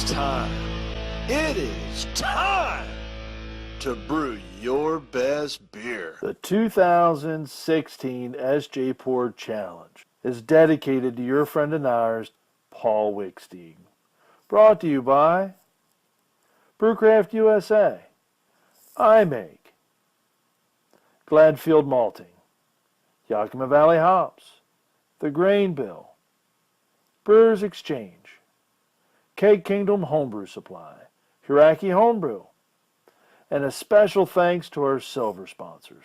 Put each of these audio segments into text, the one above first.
time. It is time to brew your best beer. The 2016 SJPorr Challenge is dedicated to your friend and ours, Paul Wickstein. Brought to you by Brewcraft USA, iMake, Gladfield Malting, Yakima Valley Hops, The Grain Bill, Brewers Exchange, Keg Kingdom Homebrew Supply, Hiraki Homebrew, and a special thanks to our silver sponsors.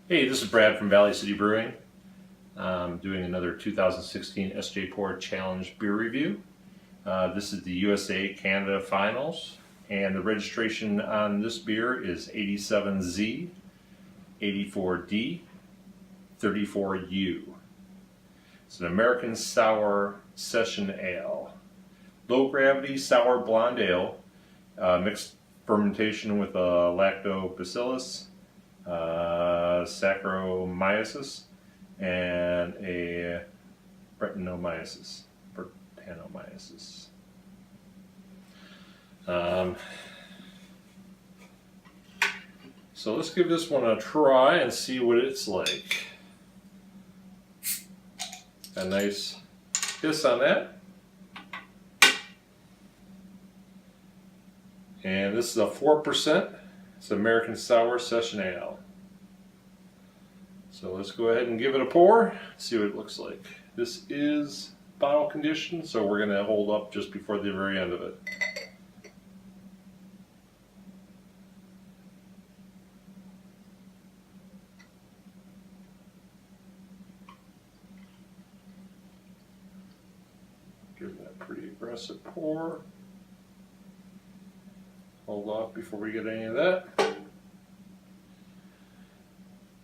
Hey, this is Brad from Valley City Brewing. I'm doing another 2016 SJPorr Challenge beer review. This is the USA Canada Finals, and the registration on this beer is 87Z-84D-34U. It's an American Sour Session Ale. Low gravity sour blonde ale, mixed fermentation with a lactobacillus, Saccharomyces, and a Brettanomyces. So let's give this one a try and see what it's like. A nice hiss on that. And this is a 4%. It's American Sour Session Ale. So let's go ahead and give it a pour, see what it looks like. This is bottle conditioned, so we're going to hold up just before the very end of it. Give that a pretty aggressive pour. Hold off before we get any of that.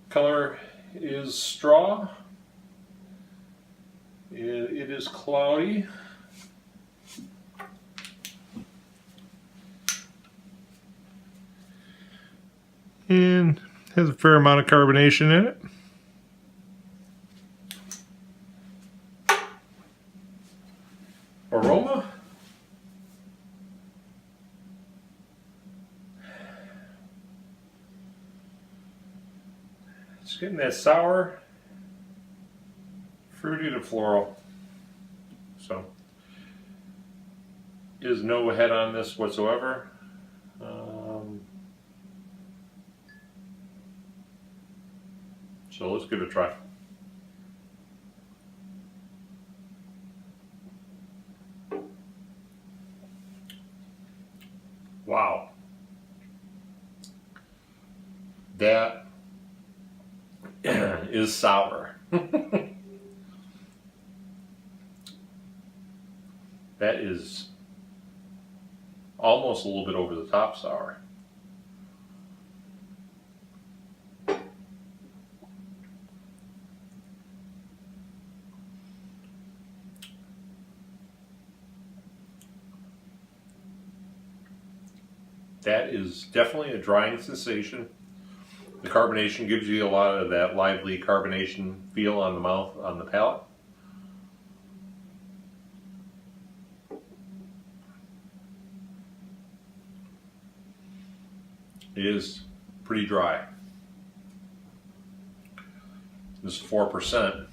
Color is straw. It is cloudy. And has a fair amount of carbonation in it. Aroma. It's getting that sour, fruity to floral. So, is no head on this whatsoever. So let's give it a try. Wow. That is sour. That is almost a little bit over the top sour. That is definitely a drying sensation. The carbonation gives you a lot of that lively carbonation feel on the mouth, on the palate. It is pretty dry. This is 4%.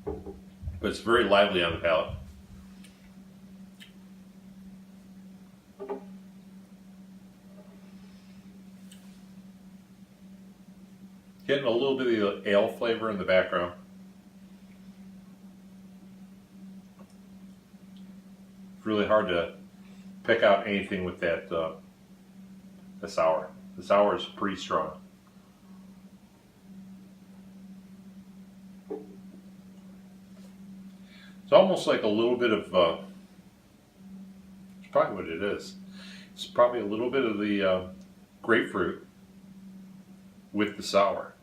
But it's very lively on the palate. Getting a little bit of the ale flavor in the background. It's really hard to pick out anything with that the sour. The sour is pretty strong. It's almost like a little bit of, it's probably what it is. It's probably a little bit of the grapefruit with the sour.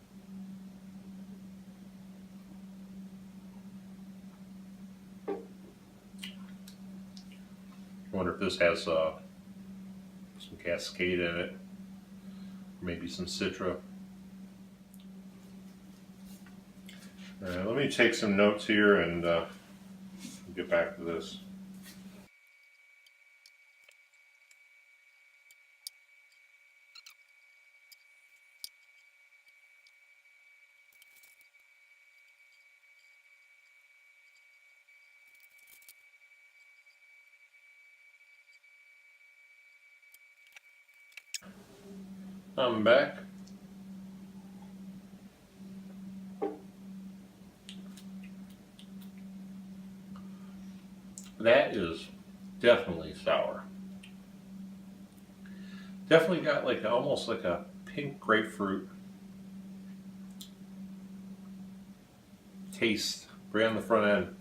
I wonder if this has some Cascade in it, or maybe some Citra. All right, let me take some notes here and get back to this. I'm back. That is definitely sour. Definitely got like almost like a pink grapefruit taste right on the front end.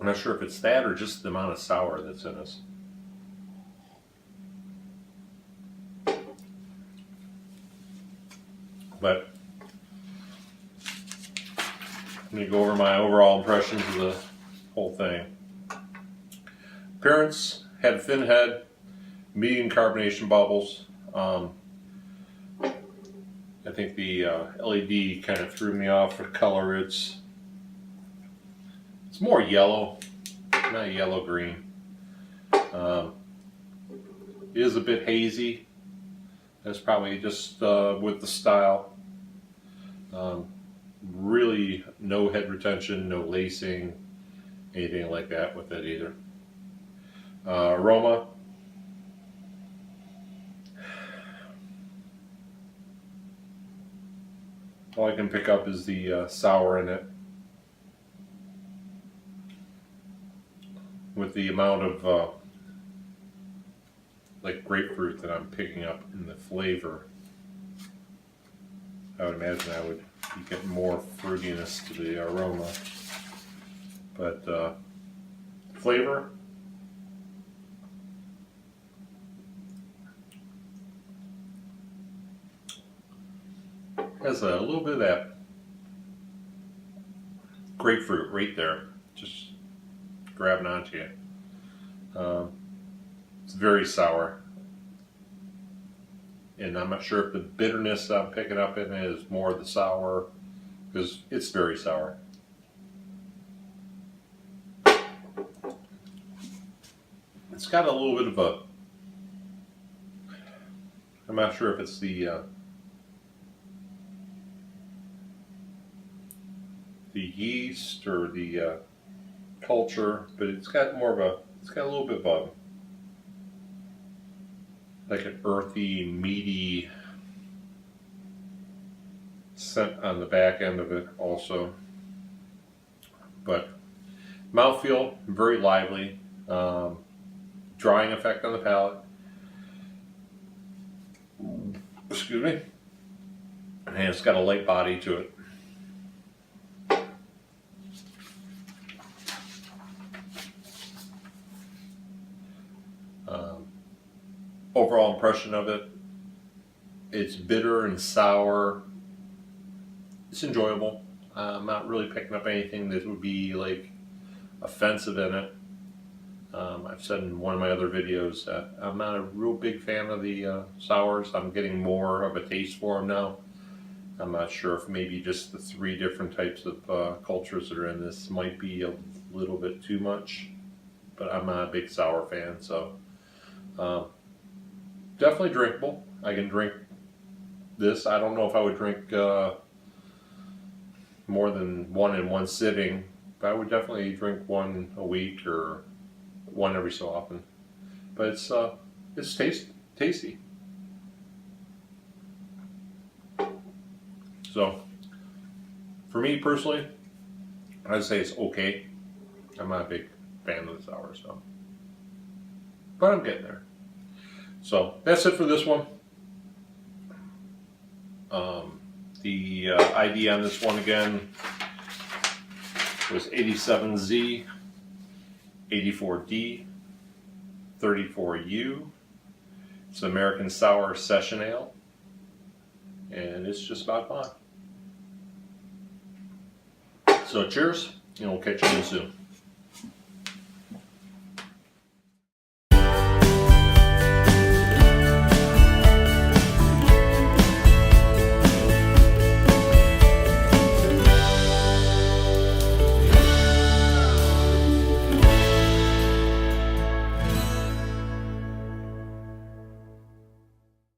I'm not sure if it's that or just the amount of sour that's in this. But let me go over my overall impressions of the whole thing. Appearance, had a thin head, medium carbonation bubbles. I think the LED kind of threw me off for color. It's more yellow, not yellow green. It is a bit hazy. That's probably just with the style. Really no head retention, no lacing, anything like that with it either. Aroma. All I can pick up is the sour in it. With the amount of like grapefruit that I'm picking up in the flavor, I would imagine I would be getting more fruitiness to the aroma. But flavor, has a little bit of that grapefruit right there, just grabbing onto you. It's very sour, and I'm not sure if the bitterness I'm picking up in it is more the sour, because it's very sour. It's got a little bit of a, I'm not sure if it's the yeast or the culture, but it's got more of a, it's got a little bit of a, like an earthy, meaty scent on the back end of it also. But mouthfeel, very lively, drying effect on the palate. Excuse me. And it's got a light body to it. Overall impression of it, it's bitter and sour. It's enjoyable. I'm not really picking up anything that would be like offensive in it. I've said in one of my other videos that I'm not a real big fan of the sours. I'm getting more of a taste for them now. I'm not sure if maybe just the 3 different types of cultures that are in this might be a little bit too much, but I'm not a big sour fan, so definitely drinkable. I can drink this. I don't know if I would drink more than one in one sitting, but I would definitely drink one a week or one every so often. But it's tasty. So for me personally, I'd say it's okay. I'm not a big fan of the sour stuff, but I'm getting there. So that's it for this one. The ID on this one again was 87Z-84D-34U. It's an American Sour Session Ale, and it's just about gone. So cheers, and we'll catch you again soon.